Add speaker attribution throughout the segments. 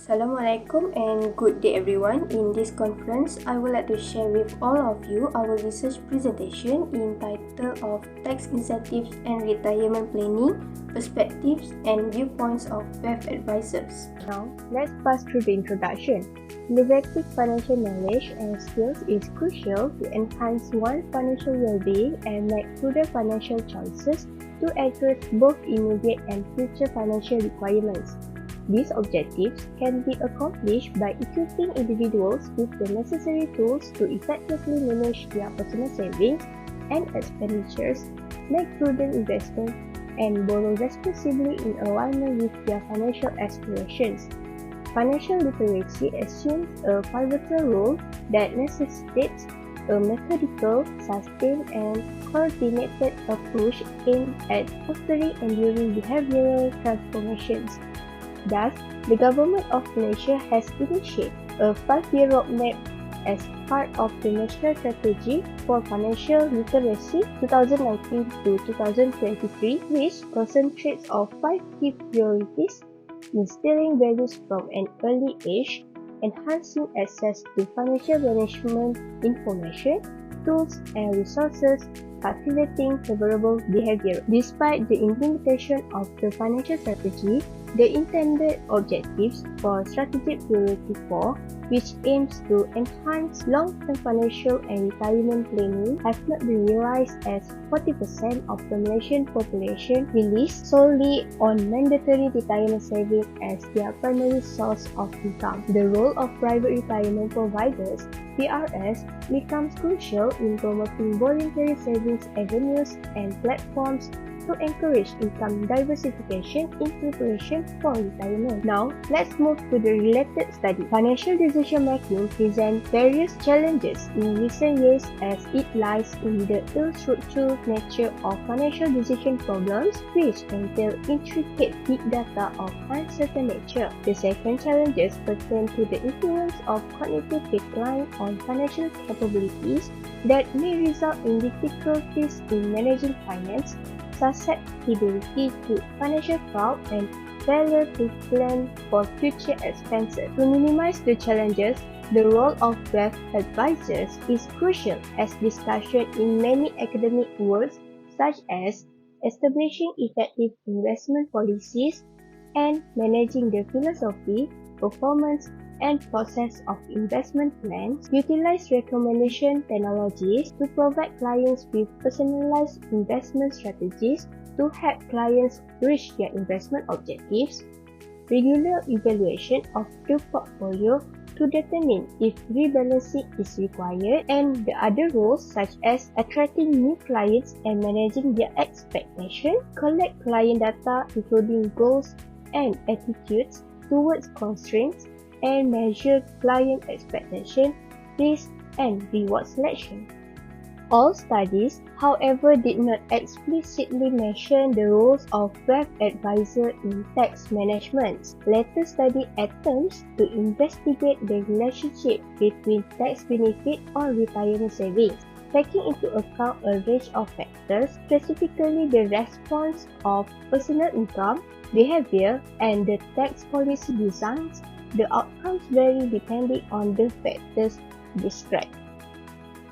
Speaker 1: Assalamualaikum and good day everyone. In this conference, I would like to share with all of you our research presentation entitled of Tax Incentives and Retirement Planning, Perspectives and Viewpoints of Wealth Advisors.
Speaker 2: Now, let's pass through the introduction. Developing financial knowledge and skills is crucial to enhance one's financial well-being and make prudent financial choices to address both immediate and future financial requirements. These objectives can be accomplished by equipping individuals with the necessary tools to effectively manage their personal savings and expenditures, make prudent investments, and borrow responsibly in alignment with their financial aspirations. Financial literacy assumes a pivotal role that necessitates a methodical, sustained, and coordinated approach aimed at fostering enduring behavioral transformations. Thus, the Government of Malaysia has initiated a 5-year roadmap as part of the National Strategy for Financial Literacy 2019 to 2023, which concentrates on 5 key priorities: instilling values from an early age, enhancing access to financial management information, tools and resources, cultivating favorable behavior. Despite the implementation of the financial strategy, the intended objectives for Strategic Priority 4, which aims to enhance long-term financial and retirement planning, have not been realized as 40% of the Malaysian population relies solely on mandatory retirement savings as their primary source of income. The role of private retirement providers, PRS, becomes crucial in promoting voluntary savings avenues and platforms to encourage income diversification in preparation for retirement. Now, let's move to the related study. Financial decision making presents various challenges in recent years as it lies in the ill-structured nature of financial decision problems, which entail intricate big data of uncertain nature. The second challenges pertain to the influence of cognitive decline on financial capabilities that may result in difficulties in managing finance, susceptibility to financial fraud, and failure to plan for future expenses. To minimize the challenges, the role of wealth advisors is crucial as discussed in many academic works such as establishing effective investment policies and managing the philosophy, performance, and process of investment plans, utilize recommendation technologies to provide clients with personalized investment strategies to help clients reach their investment objectives, regular evaluation of the portfolio to determine if rebalancing is required, and the other roles such as attracting new clients and managing their expectations, collect client data including goals and attitudes towards constraints, and measure client expectation, risk, and reward selection. All studies, however, did not explicitly mention the roles of wealth advisor in tax management. Later study attempts to investigate the relationship between tax benefit on retirement savings, taking into account a range of factors, specifically the response of personal income, behavior, and the tax policy designs. The outcomes vary depending on the factors described.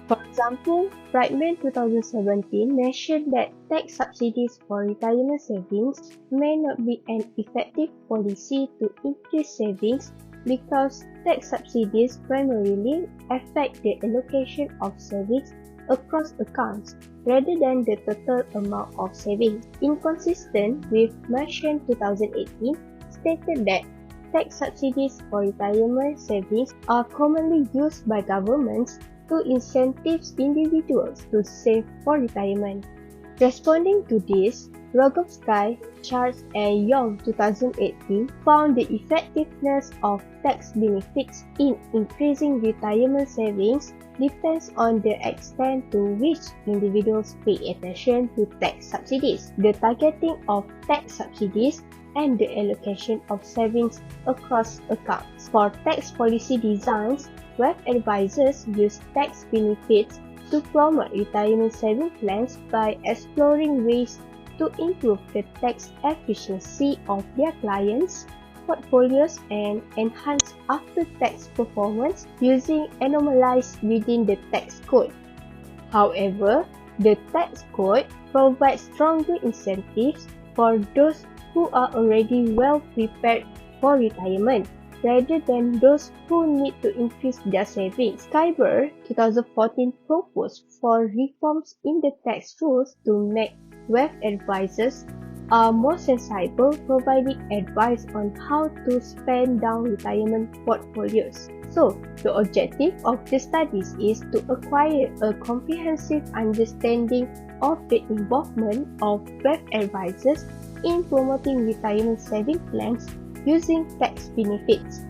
Speaker 2: For example, Friedman 2017 mentioned that tax subsidies for retirement savings may not be an effective policy to increase savings because tax subsidies primarily affect the allocation of savings across accounts rather than the total amount of savings. Inconsistent with Martian 2018 stated that tax subsidies for retirement savings are commonly used by governments to incentivize individuals to save for retirement. Responding to this, Rogovsky, Charles, and Young 2018 found the effectiveness of tax benefits in increasing retirement savings depends on the extent to which individuals pay attention to tax subsidies, the targeting of tax subsidies, and the allocation of savings across accounts. For tax policy designs, wealth advisors use tax benefits to promote retirement saving plans by exploring ways to improve the tax efficiency of their clients, portfolios and enhance after-tax performance using anomalies within the tax code. However, the tax code provides stronger incentives for those who are already well prepared for retirement, rather than those who need to increase their savings. ICIRMEST 2014 proposed for reforms in the tax rules to make wealth advisors more sensible, providing advice on how to spend down retirement portfolios. So, the objective of the studies is to acquire a comprehensive understanding of the involvement of wealth advisors in promoting retirement saving plans using tax benefits.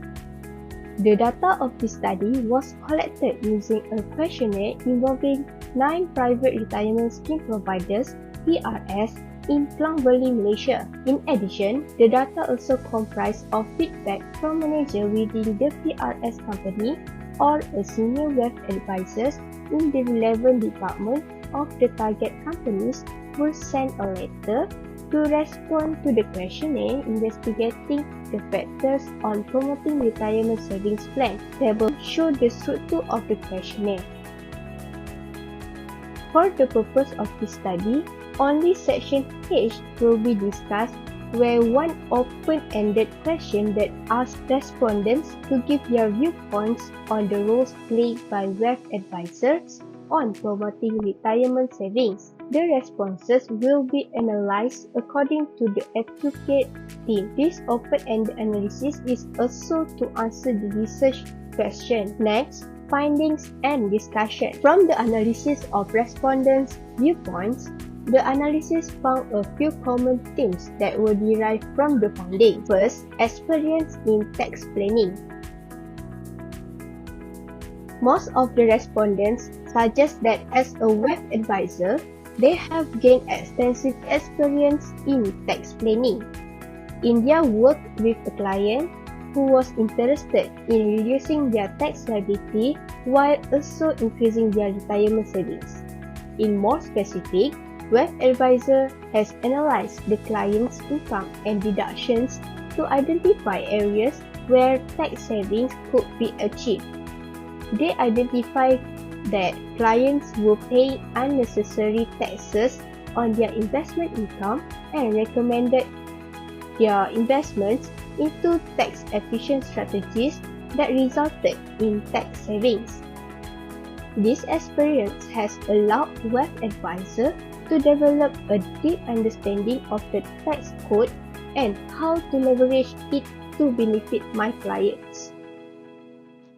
Speaker 2: The data of this study was collected using a questionnaire involving 9 private retirement scheme providers (PRS) in Klang Valley, Malaysia. In addition, the data also comprised of feedback from managers within the PRS company or a senior wealth advisors in the relevant department of the target companies were sent a letter to respond to the questionnaire investigating the factors on promoting retirement savings plan. Table show the structure of the questionnaire. For the purpose of this study, only section H will be discussed, where one open-ended question that asks respondents to give their viewpoints on the roles played by wealth advisors on promoting retirement savings. The responses will be analyzed according to the appropriate theme. This open-ended analysis is also to answer the research question. Next, findings and discussion. From the analysis of respondents' viewpoints, the analysis found a few common themes that were derived from the findings. First, experience in tax planning. Most of the respondents suggest that as a wealth advisor, they have gained extensive experience in tax planning. In their work with a client who was interested in reducing their tax liability while also increasing their retirement savings. In more specific, wealth advisor has analyzed the client's income and deductions to identify areas where tax savings could be achieved. They identified that clients were paying unnecessary taxes on their investment income and recommended their investments into tax-efficient strategies that resulted in tax savings. This experience has allowed wealth advisors to develop a deep understanding of the tax code and how to leverage it to benefit my clients.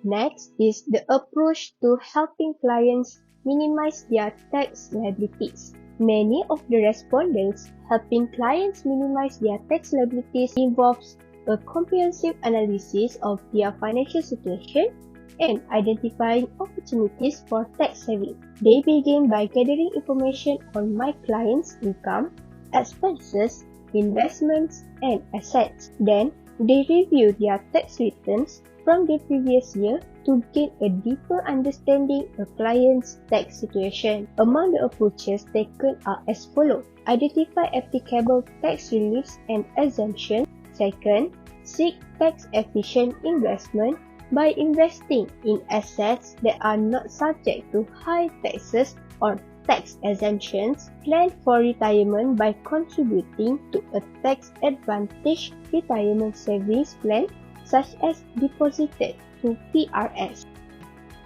Speaker 2: Next is the approach to helping clients minimize their tax liabilities. Many of the respondents helping clients minimize their tax liabilities involves a comprehensive analysis of their financial situation and identifying opportunities for tax saving. They begin by gathering information on my client's income, expenses, investments, and assets. Then, they review their tax returns from the previous year to gain a deeper understanding of client's tax situation. Among the approaches taken are as follows. Identify applicable tax reliefs and exemptions. Second, seek tax-efficient investment by investing in assets that are not subject to high taxes or tax exemptions. Plan for retirement by contributing to a tax-advantaged retirement savings plan such as deposited to PRS.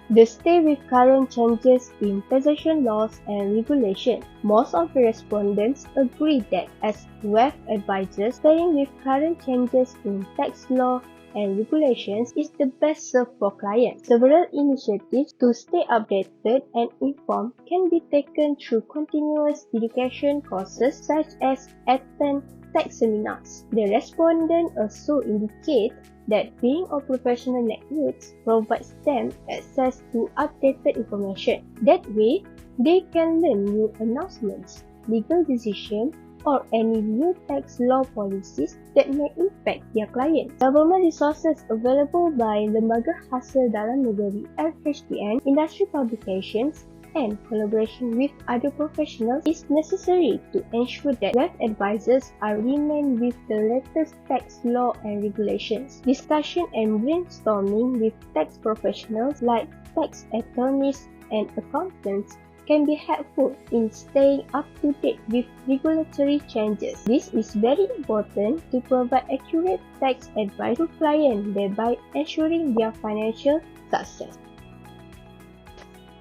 Speaker 2: The stay with current changes in taxation laws and regulations. Most of the respondents agree that as wealth advisors, staying with current changes in tax law and regulations is the best served for clients. Several initiatives to stay updated and informed can be taken through continuous education courses such as attend tax seminars. The respondent also indicate that being a professional networks provides them access to updated information. That way, they can learn new announcements, legal decisions, or any new tax law policies that may impact their clients. Government resources available by Lembaga Hasil Dalam Negeri (LHDN), industry publications, and collaboration with other professionals is necessary to ensure that wealth advisors are aligned with the latest tax law and regulations. Discussion and brainstorming with tax professionals like tax attorneys and accountants can be helpful in staying up to date with regulatory changes. This is very important to provide accurate tax advice to clients, thereby ensuring their financial success.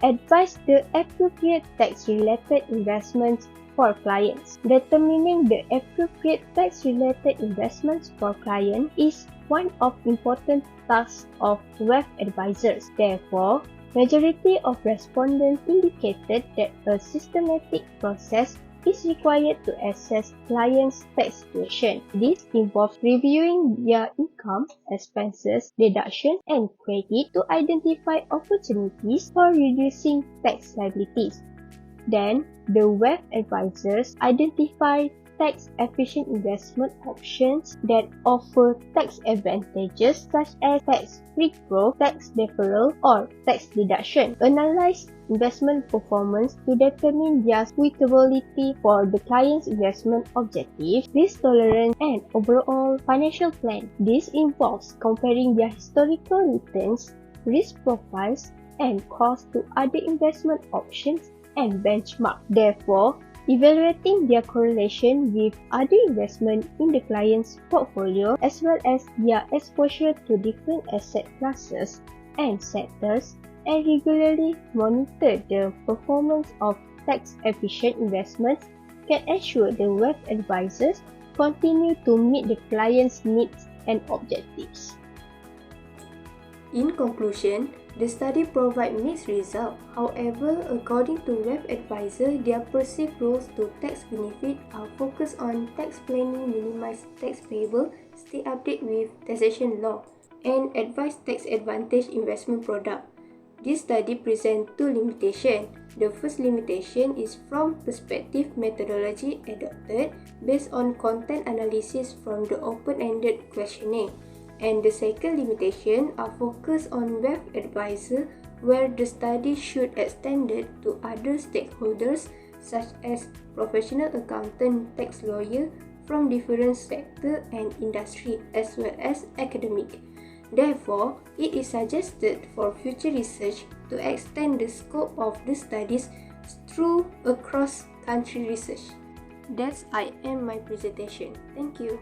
Speaker 2: Advise the appropriate tax-related investments for clients. Determining the appropriate tax-related investments for clients is one of the important tasks of wealth advisors. Therefore, majority of respondents indicated that a systematic process is required to assess clients' tax situation. This involves reviewing their income, expenses, deductions, and credit to identify opportunities for reducing tax liabilities. Then, the wealth advisors identify tax-efficient investment options that offer tax advantages such as tax-free growth, tax deferral, or tax deduction. Analyze investment performance to determine their suitability for the client's investment objectives, risk tolerance, and overall financial plan. This involves comparing their historical returns, risk profiles, and costs to other investment options and benchmark. Therefore, evaluating their correlation with other investments in the client's portfolio as well as their exposure to different asset classes and sectors, and regularly monitor the performance of tax-efficient investments can ensure the wealth advisors continue to meet the client's needs and objectives.
Speaker 1: In conclusion, the study provides mixed results. However, according to wealth advisors, their perceived roles to tax benefit are focused on tax planning, minimize tax payable, stay updated with taxation law, and advise tax advantage investment product. This study presents two limitations. The first limitation is from perspective methodology adopted based on content analysis from the open-ended questionnaire. And the second limitation are focused on wealth advisor, where the study should extend it to other stakeholders such as professional accountant, tax lawyer from different sector and industry as well as academic. Therefore, it is suggested for future research to extend the scope of the studies through across country research. That's I end my presentation. Thank you.